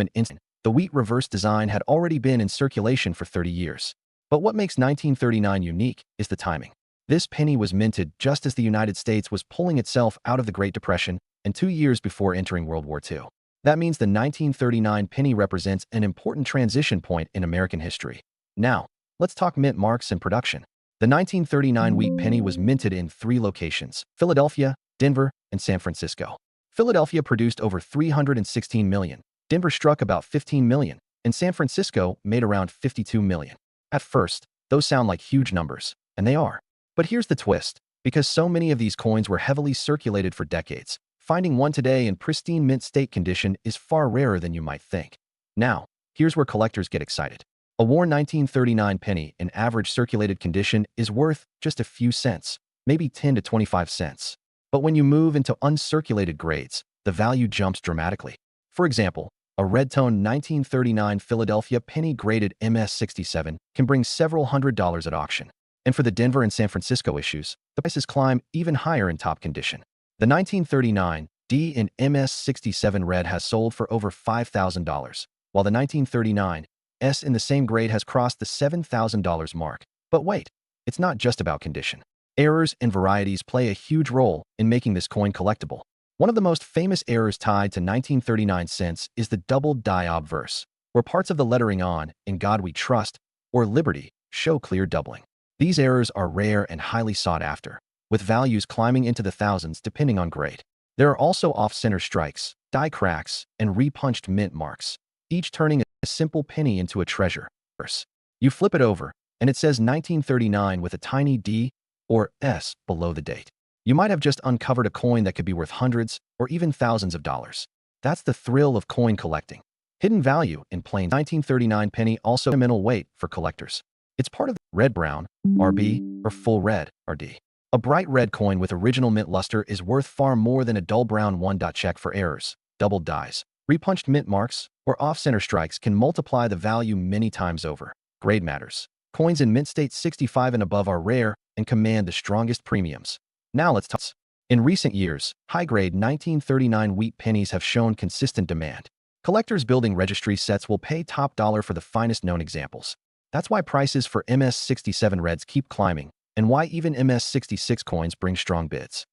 an instant. The wheat reverse design had already been in circulation for 30 years. But what makes 1939 unique is the timing. This penny was minted just as the United States was pulling itself out of the Great Depression and 2 years before entering World War II. That means the 1939 penny represents an important transition point in American history. Now, let's talk mint marks and production. The 1939 wheat penny was minted in 3 locations: Philadelphia, Denver, and San Francisco. Philadelphia produced over 316 million, Denver struck about 15 million, and San Francisco made around 52 million. At first, those sound like huge numbers, and they are. But here's the twist. Because so many of these coins were heavily circulated for decades, finding one today in pristine mint state condition is far rarer than you might think. Now, here's where collectors get excited. A worn 1939 penny in average circulated condition is worth just a few cents, maybe 10 to 25 cents. But when you move into uncirculated grades, the value jumps dramatically. For example, a red-tone 1939 Philadelphia penny graded MS-67 can bring several $100s at auction. And for the Denver and San Francisco issues, the prices climb even higher in top condition. The 1939 D in MS-67 red has sold for over $5,000, while the 1939 S in the same grade has crossed the $7,000 mark. But wait, it's not just about condition. Errors and varieties play a huge role in making this coin collectible. One of the most famous errors tied to 1939 cents is the doubled die obverse, where parts of the lettering on "In God We Trust" or "Liberty" show clear doubling. These errors are rare and highly sought after, with values climbing into the thousands depending on grade. There are also off-center strikes, die cracks, and repunched mint marks, each turning a simple penny into a treasure. You flip it over, and it says 1939 with a tiny D or S below the date. You might have just uncovered a coin that could be worth hundreds or even thousands of dollars. That's the thrill of coin collecting. Hidden value in plain 1939 penny also sentimental weight for collectors. It's part of the red-brown, RB, or full red, RD. A bright red coin with original mint luster is worth far more than a dull brown one-dot check for errors, doubled dies. Repunched mint marks or off-center strikes can multiply the value many times over. Grade matters. Coins in mint state 65 and above are rare and command the strongest premiums. Now let's talk. In recent years, high-grade 1939 wheat pennies have shown consistent demand. Collectors building registry sets will pay top dollar for the finest known examples. That's why prices for MS-67 reds keep climbing, and why even MS-66 coins bring strong bids.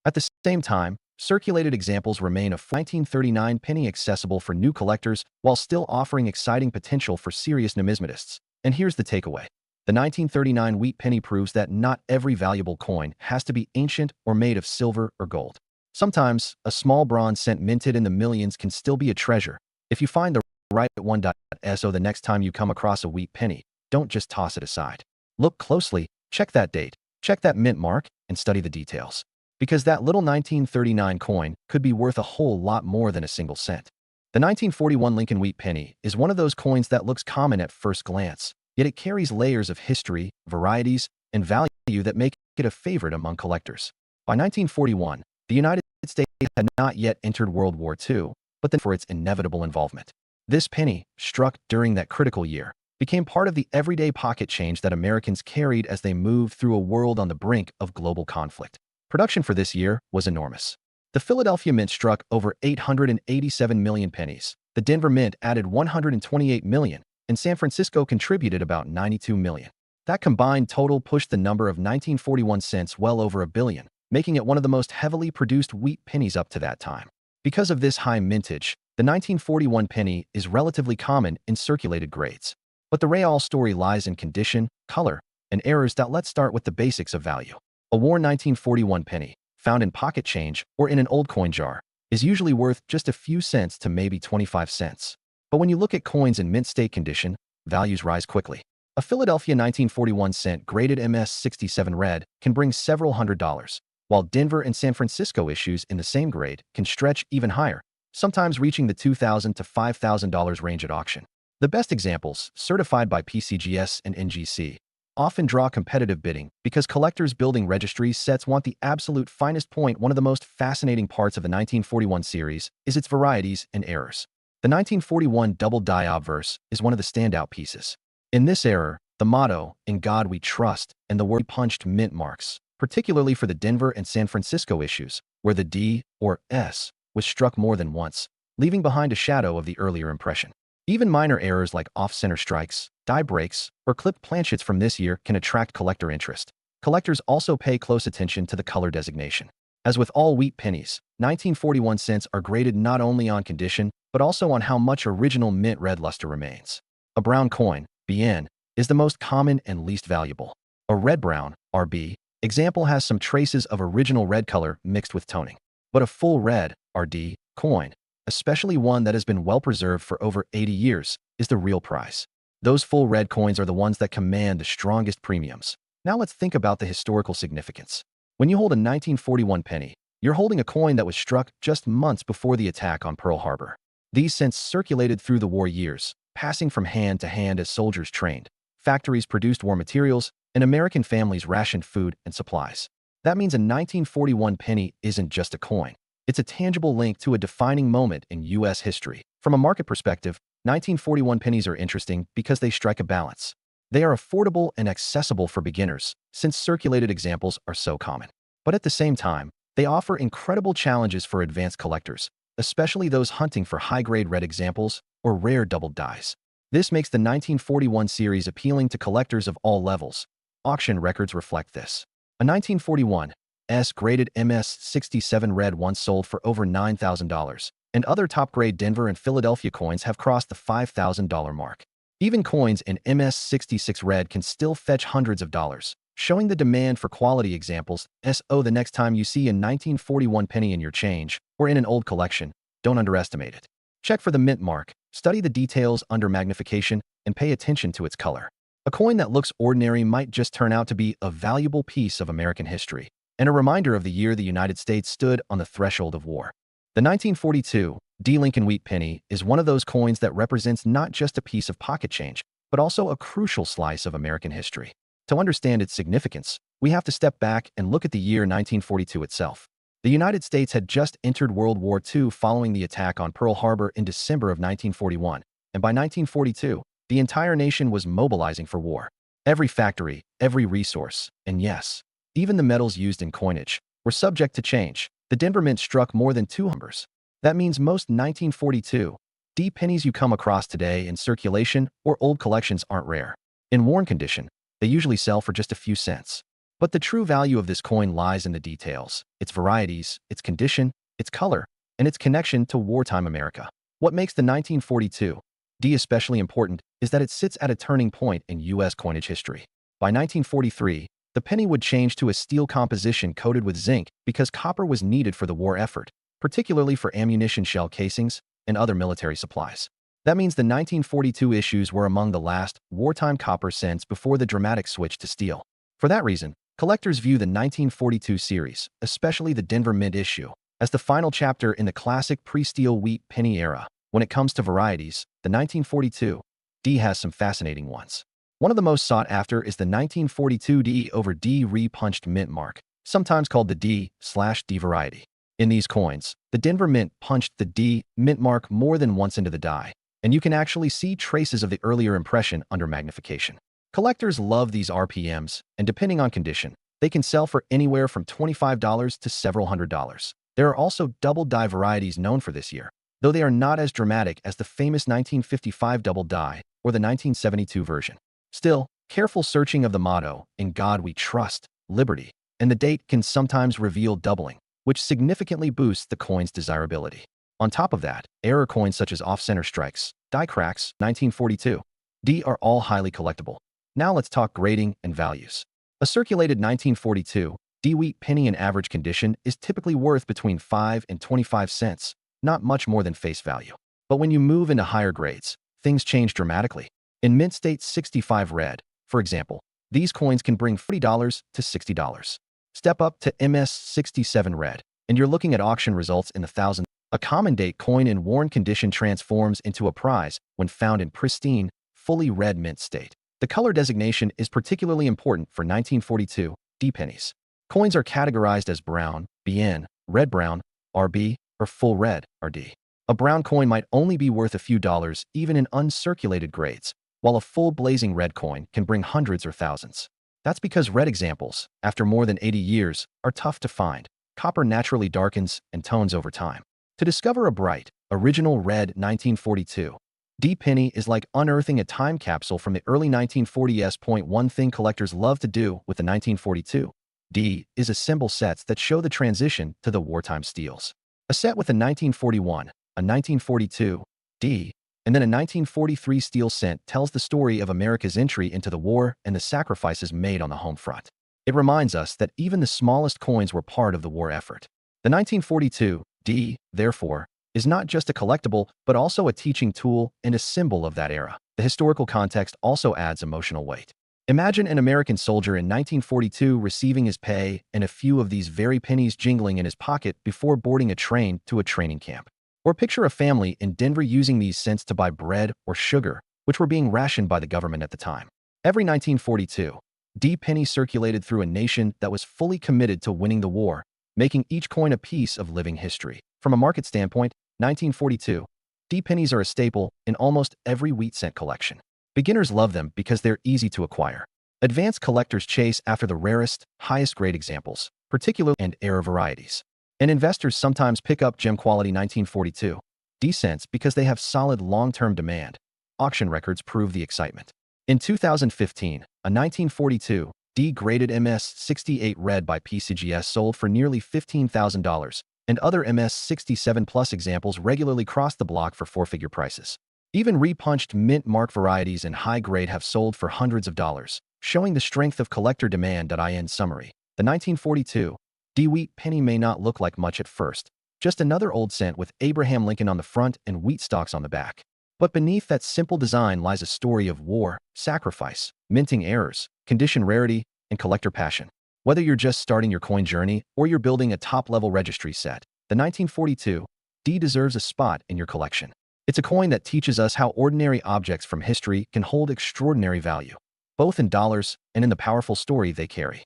At the same time, circulated examples remain of 1939 penny accessible for new collectors while still offering exciting potential for serious numismatists. And here's the takeaway. The 1939 wheat penny proves that not every valuable coin has to be ancient or made of silver or gold. Sometimes, a small bronze cent minted in the millions can still be a treasure. If you find the right one.so the next time you come across a wheat penny, don't just toss it aside. Look closely, check that date, check that mint mark, and study the details. Because that little 1939 coin could be worth a whole lot more than a single cent. The 1941 Lincoln wheat penny is one of those coins that looks common at first glance, yet it carries layers of history, varieties, and value that make it a favorite among collectors. By 1941, the United States had not yet entered World War II, but then for its inevitable involvement. This penny, struck during that critical year, became part of the everyday pocket change that Americans carried as they moved through a world on the brink of global conflict. Production for this year was enormous. The Philadelphia Mint struck over 887 million pennies. The Denver Mint added 128 million, and San Francisco contributed about 92 million. That combined total pushed the number of 1941 cents well over $1 billion, making it one of the most heavily produced wheat pennies up to that time. Because of this high mintage, the 1941 penny is relatively common in circulated grades. But the real story lies in condition, color, and errors. Let's start with the basics of value. A worn 1941 penny, found in pocket change or in an old coin jar, is usually worth just a few cents to maybe 25 cents. But when you look at coins in mint state condition, values rise quickly. A Philadelphia 1941 cent graded MS-67 red can bring several $100s, while Denver and San Francisco issues in the same grade can stretch even higher, sometimes reaching the $2,000 to $5,000 range at auction. The best examples, certified by PCGS and NGC, often draw competitive bidding because collectors building registry sets want the absolute finest point. One of the most fascinating parts of the 1941 series is its varieties and errors. The 1941 double die obverse is one of the standout pieces. In this error, the motto, "In God We Trust," and the word punched mint marks, particularly for the Denver and San Francisco issues, where the D or S was struck more than once, leaving behind a shadow of the earlier impression. Even minor errors like off-center strikes, die breaks, or clipped planchets from this year can attract collector interest. Collectors also pay close attention to the color designation. As with all wheat pennies, 1941 cents are graded not only on condition, but also on how much original mint red luster remains. A brown coin, BN, is the most common and least valuable. A red-brown, RB, example has some traces of original red color mixed with toning. But a full red, RD, coin, especially one that has been well preserved for over 80 years, is the real prize. Those full red coins are the ones that command the strongest premiums. Now let's think about the historical significance. When you hold a 1941 penny, you're holding a coin that was struck just months before the attack on Pearl Harbor. These cents circulated through the war years, passing from hand to hand as soldiers trained. Factories produced war materials, and American families rationed food and supplies. That means a 1941 penny isn't just a coin. It's a tangible link to a defining moment in U.S. history. From a market perspective, 1941 pennies are interesting because they strike a balance. They are affordable and accessible for beginners, since circulated examples are so common. But at the same time, they offer incredible challenges for advanced collectors, especially those hunting for high-grade red examples or rare doubled dies. This makes the 1941 series appealing to collectors of all levels. Auction records reflect this. A 1941 S-graded MS-67 red once sold for over $9,000, and other top-grade Denver and Philadelphia coins have crossed the $5,000 mark. Even coins in MS-66 red can still fetch hundreds of dollars, showing the demand for quality examples. So the next time you see a 1941 penny in your change or in an old collection, don't underestimate it. Check for the mint mark, study the details under magnification, and pay attention to its color. A coin that looks ordinary might just turn out to be a valuable piece of American history, and a reminder of the year the United States stood on the threshold of war. The 1942 D. Lincoln Wheat Penny is one of those coins that represents not just a piece of pocket change, but also a crucial slice of American history. To understand its significance, we have to step back and look at the year 1942 itself. The United States had just entered World War II following the attack on Pearl Harbor in December of 1941, and by 1942, the entire nation was mobilizing for war. Every factory, every resource, and yes, even the metals used in coinage, were subject to change. The Denver Mint struck more than 2 numbers. That means most 1942 D pennies you come across today in circulation or old collections aren't rare. In worn condition, they usually sell for just a few cents. But the true value of this coin lies in the details, its varieties, its condition, its color, and its connection to wartime America. What makes the 1942 D especially important is that it sits at a turning point in U.S. coinage history. By 1943, the penny would change to a steel composition coated with zinc because copper was needed for the war effort, particularly for ammunition shell casings and other military supplies. That means the 1942 issues were among the last wartime copper cents before the dramatic switch to steel. For that reason, collectors view the 1942 series, especially the Denver Mint issue, as the final chapter in the classic pre-steel wheat penny era. When it comes to varieties, the 1942 D has some fascinating ones. One of the most sought after is the 1942 D over D re-punched mint mark, sometimes called the D/D variety. In these coins, the Denver Mint punched the D mint mark more than once into the die, and you can actually see traces of the earlier impression under magnification. Collectors love these RPMs, and depending on condition, they can sell for anywhere from $25 to several $100s. There are also double die varieties known for this year, though they are not as dramatic as the famous 1955 double die or the 1972 version. Still, careful searching of the motto, "In God We Trust, Liberty," and the date can sometimes reveal doubling, which significantly boosts the coin's desirability. On top of that, error coins such as off-center strikes, die cracks, 1942 D are all highly collectible. Now let's talk grading and values. A circulated 1942 D wheat penny in average condition is typically worth between 5 and 25 cents, not much more than face value. But when you move into higher grades, things change dramatically. In Mint State 65 red, for example, these coins can bring $40 to $60. Step up to MS 67 red, and you're looking at auction results in the thousands. A common date coin in worn condition transforms into a prize when found in pristine, fully red mint state. The color designation is particularly important for 1942 D pennies. Coins are categorized as brown, BN, red-brown, RB, or full red, RD. A brown coin might only be worth a few dollars even in uncirculated grades, while a full blazing red coin can bring hundreds or thousands. That's because red examples, after more than 80 years, are tough to find. Copper naturally darkens and tones over time. To discover a bright, Original Red 1942. D penny is like unearthing a time capsule from the early 1940s. One thing collectors love to do with the 1942 D is assemble sets that show the transition to the wartime steals. A set with a 1941, a 1942 D, and then a 1943 steel cent tells the story of America's entry into the war and the sacrifices made on the home front. It reminds us that even the smallest coins were part of the war effort. The 1942 D, therefore, is not just a collectible, but also a teaching tool and a symbol of that era. The historical context also adds emotional weight. Imagine an American soldier in 1942 receiving his pay and a few of these very pennies jingling in his pocket before boarding a train to a training camp. Or picture a family in Denver using these cents to buy bread or sugar, which were being rationed by the government at the time. Every 1942 D penny circulated through a nation that was fully committed to winning the war, making each coin a piece of living history. From a market standpoint, 1942 D pennies are a staple in almost every wheat cent collection. Beginners love them because they're easy to acquire. Advanced collectors chase after the rarest, highest-grade examples, particularly and era varieties. And investors sometimes pick up gem-quality 1942 D cents because they have solid long-term demand. Auction records prove the excitement. In 2015, a 1942 D-graded MS-68 Red by PCGS sold for nearly $15,000, and other MS-67 Plus examples regularly cross the block for four-figure prices. Even repunched mint mark varieties in high grade have sold for hundreds of dollars, showing the strength of collector demand. In summary, the 1942 D wheat penny may not look like much at first, just another old cent with Abraham Lincoln on the front and wheat stalks on the back. But beneath that simple design lies a story of war, sacrifice, minting errors, condition rarity, and collector passion. Whether you're just starting your coin journey or you're building a top-level registry set, the 1942 D deserves a spot in your collection. It's a coin that teaches us how ordinary objects from history can hold extraordinary value, both in dollars and in the powerful story they carry.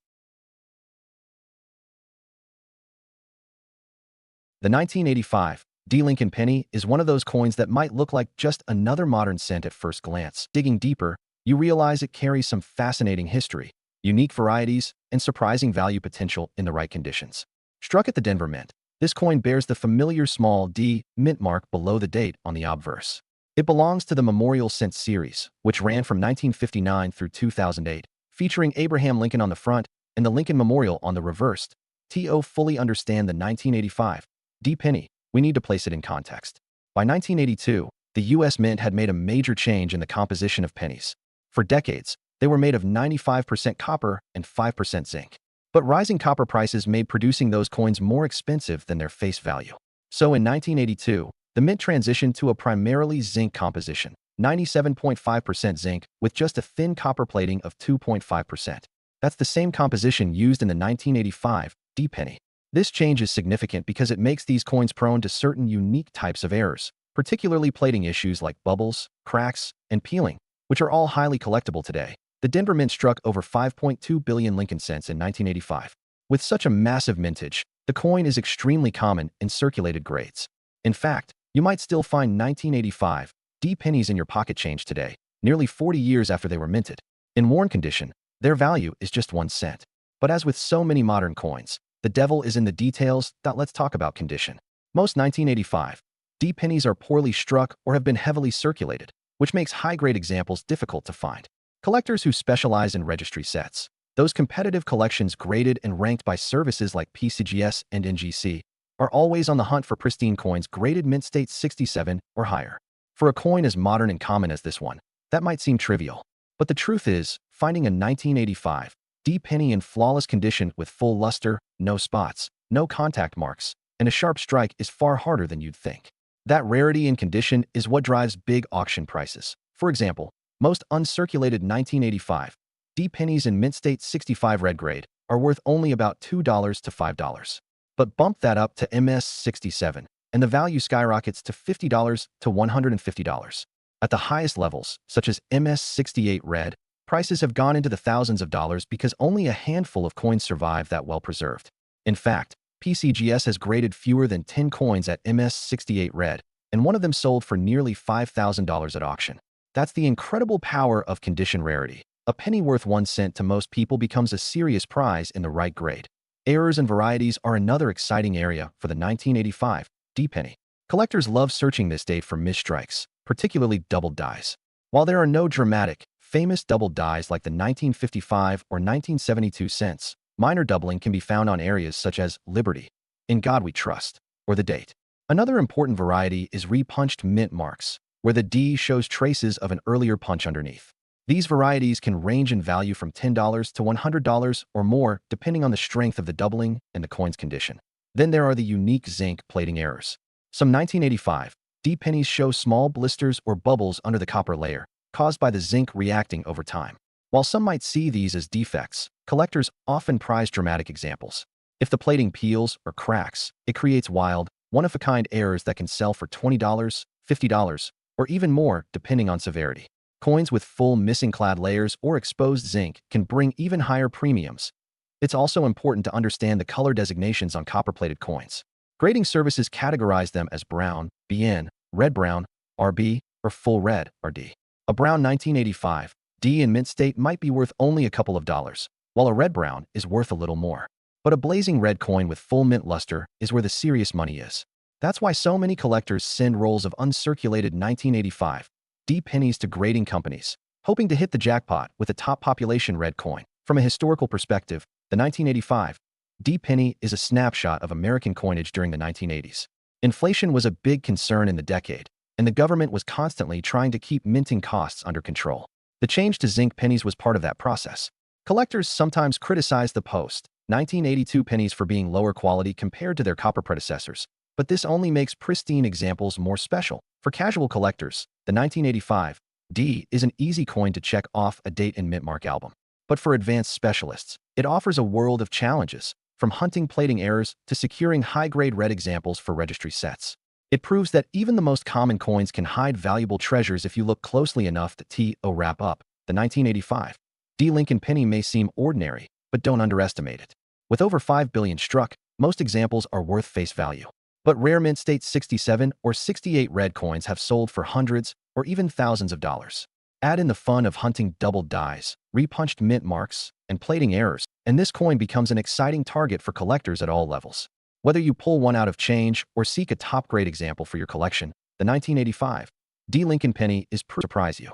The 1985 D Lincoln penny is one of those coins that might look like just another modern cent at first glance. Digging deeper, you realize it carries some fascinating history, unique varieties, and surprising value potential in the right conditions. Struck at the Denver Mint, this coin bears the familiar small D mint mark below the date on the obverse. It belongs to the Memorial Cent series, which ran from 1959 through 2008, featuring Abraham Lincoln on the front and the Lincoln Memorial on the reversed. To fully understand the 1985 D penny, we need to place it in context. By 1982, the U.S. Mint had made a major change in the composition of pennies. For decades, they were made of 95% copper and 5% zinc. But rising copper prices made producing those coins more expensive than their face value. So in 1982, the mint transitioned to a primarily zinc composition, 97.5% zinc with just a thin copper plating of 2.5%. That's the same composition used in the 1985 D penny. This change is significant because it makes these coins prone to certain unique types of errors, particularly plating issues like bubbles, cracks, and peeling, which are all highly collectible today. The Denver Mint struck over 5.2 billion Lincoln cents in 1985. With such a massive mintage, the coin is extremely common in circulated grades. In fact, you might still find 1985 D pennies in your pocket change today, nearly 40 years after they were minted. In worn condition, their value is just 1 cent. But as with so many modern coins, the devil is in the details. Let's talk about condition. Most 1985 D pennies are poorly struck or have been heavily circulated, which makes high-grade examples difficult to find. Collectors who specialize in registry sets, those competitive collections graded and ranked by services like PCGS and NGC, are always on the hunt for pristine coins graded mint state 67 or higher. For a coin as modern and common as this one, that might seem trivial. But the truth is, finding a 1985 D penny in flawless condition with full luster, no spots, no contact marks, and a sharp strike is far harder than you'd think. That rarity and condition is what drives big auction prices. For example, most uncirculated 1985 D pennies in mint state 65 red grade are worth only about $2 to $5. But bump that up to MS-67, and the value skyrockets to $50 to $150. At the highest levels, such as MS-68 red, prices have gone into the thousands of dollars because only a handful of coins survive that well-preserved. In fact, PCGS has graded fewer than 10 coins at MS-68 red, and one of them sold for nearly $5,000 at auction. That's the incredible power of condition rarity. A penny worth 1 cent to most people becomes a serious prize in the right grade. Errors and varieties are another exciting area for the 1985 D penny. Collectors love searching this date for misstrikes, particularly doubled dies. While there are no dramatic, famous doubled dies like the 1955 or 1972 cents, minor doubling can be found on areas such as Liberty, In God We Trust, or the date. Another important variety is repunched mint marks, where the D shows traces of an earlier punch underneath. These varieties can range in value from $10 to $100 or more, depending on the strength of the doubling and the coin's condition. Then there are the unique zinc plating errors. Some 1985 D pennies show small blisters or bubbles under the copper layer, caused by the zinc reacting over time. While some might see these as defects, collectors often prize dramatic examples. If the plating peels or cracks, it creates wild, one-of-a-kind errors that can sell for $20, $50, or even more, depending on severity. Coins with full missing clad layers or exposed zinc can bring even higher premiums. It's also important to understand the color designations on copper-plated coins. Grading services categorize them as brown, BN, red brown, RB, or full red, RD. A brown 1985 D in mint state might be worth only a couple of dollars, while a red brown is worth a little more. But a blazing red coin with full mint luster is where the serious money is. That's why so many collectors send rolls of uncirculated 1985 D pennies to grading companies, hoping to hit the jackpot with a top population red coin. From a historical perspective, the 1985 D penny is a snapshot of American coinage during the 1980s. Inflation was a big concern in the decade, and the government was constantly trying to keep minting costs under control. The change to zinc pennies was part of that process. Collectors sometimes criticize the post-1982 pennies for being lower quality compared to their copper predecessors, but this only makes pristine examples more special. For casual collectors, the 1985 D is an easy coin to check off a date in Mintmark album. But for advanced specialists, it offers a world of challenges, from hunting plating errors to securing high-grade red examples for registry sets. It proves that even the most common coins can hide valuable treasures if you look closely enough to wrap up. The 1985 D Lincoln penny may seem ordinary, but don't underestimate it. With over 5 billion struck, most examples are worth face value. But rare mint state 67 or 68 red coins have sold for hundreds or even thousands of dollars. Add in the fun of hunting doubled dies, repunched mint marks, and plating errors, and this coin becomes an exciting target for collectors at all levels. Whether you pull one out of change or seek a top-grade example for your collection, the 1985 D Lincoln penny is to surprise you.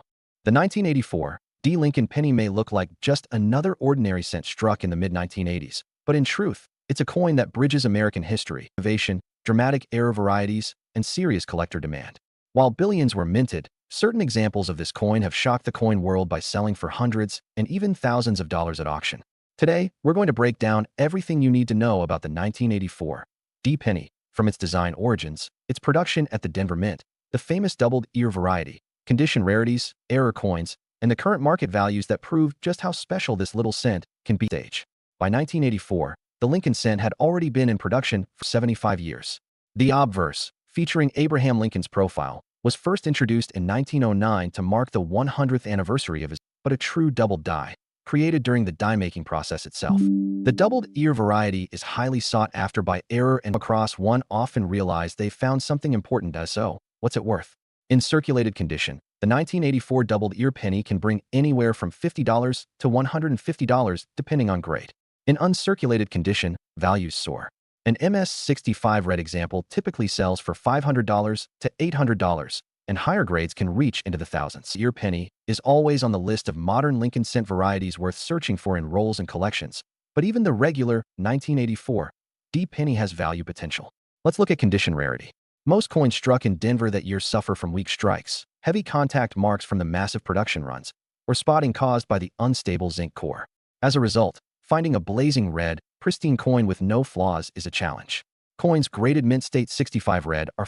The 1984 D Lincoln penny may look like just another ordinary cent struck in the mid-1980s, but in truth, it's a coin that bridges American history, innovation, dramatic error varieties, and serious collector demand. While billions were minted, certain examples of this coin have shocked the coin world by selling for hundreds and even thousands of dollars at auction. Today, we're going to break down everything you need to know about the 1984 D penny, from its design origins, its production at the Denver Mint, the famous doubled ear variety, condition rarities, error coins, and the current market values that prove just how special this little cent can be. By 1984, the Lincoln cent had already been in production for 75 years. The obverse, featuring Abraham Lincoln's profile, was first introduced in 1909 to mark the 100th anniversary of his, but a true doubled die, created during the die-making process itself. The doubled ear variety is highly sought after by error and across one often realize they found something important. So, what's it worth? In circulated condition, the 1984 doubled ear penny can bring anywhere from $50 to $150 depending on grade. In uncirculated condition, values soar. An MS-65 red example typically sells for $500 to $800, and higher grades can reach into the thousands. Ear penny is always on the list of modern Lincoln cent varieties worth searching for in rolls and collections, but even the regular 1984 D penny has value potential. Let's look at condition rarity. Most coins struck in Denver that year suffer from weak strikes, heavy contact marks from the massive production runs, or spotting caused by the unstable zinc core. As a result, finding a blazing red, pristine coin with no flaws is a challenge. Coins graded mint state 65 red are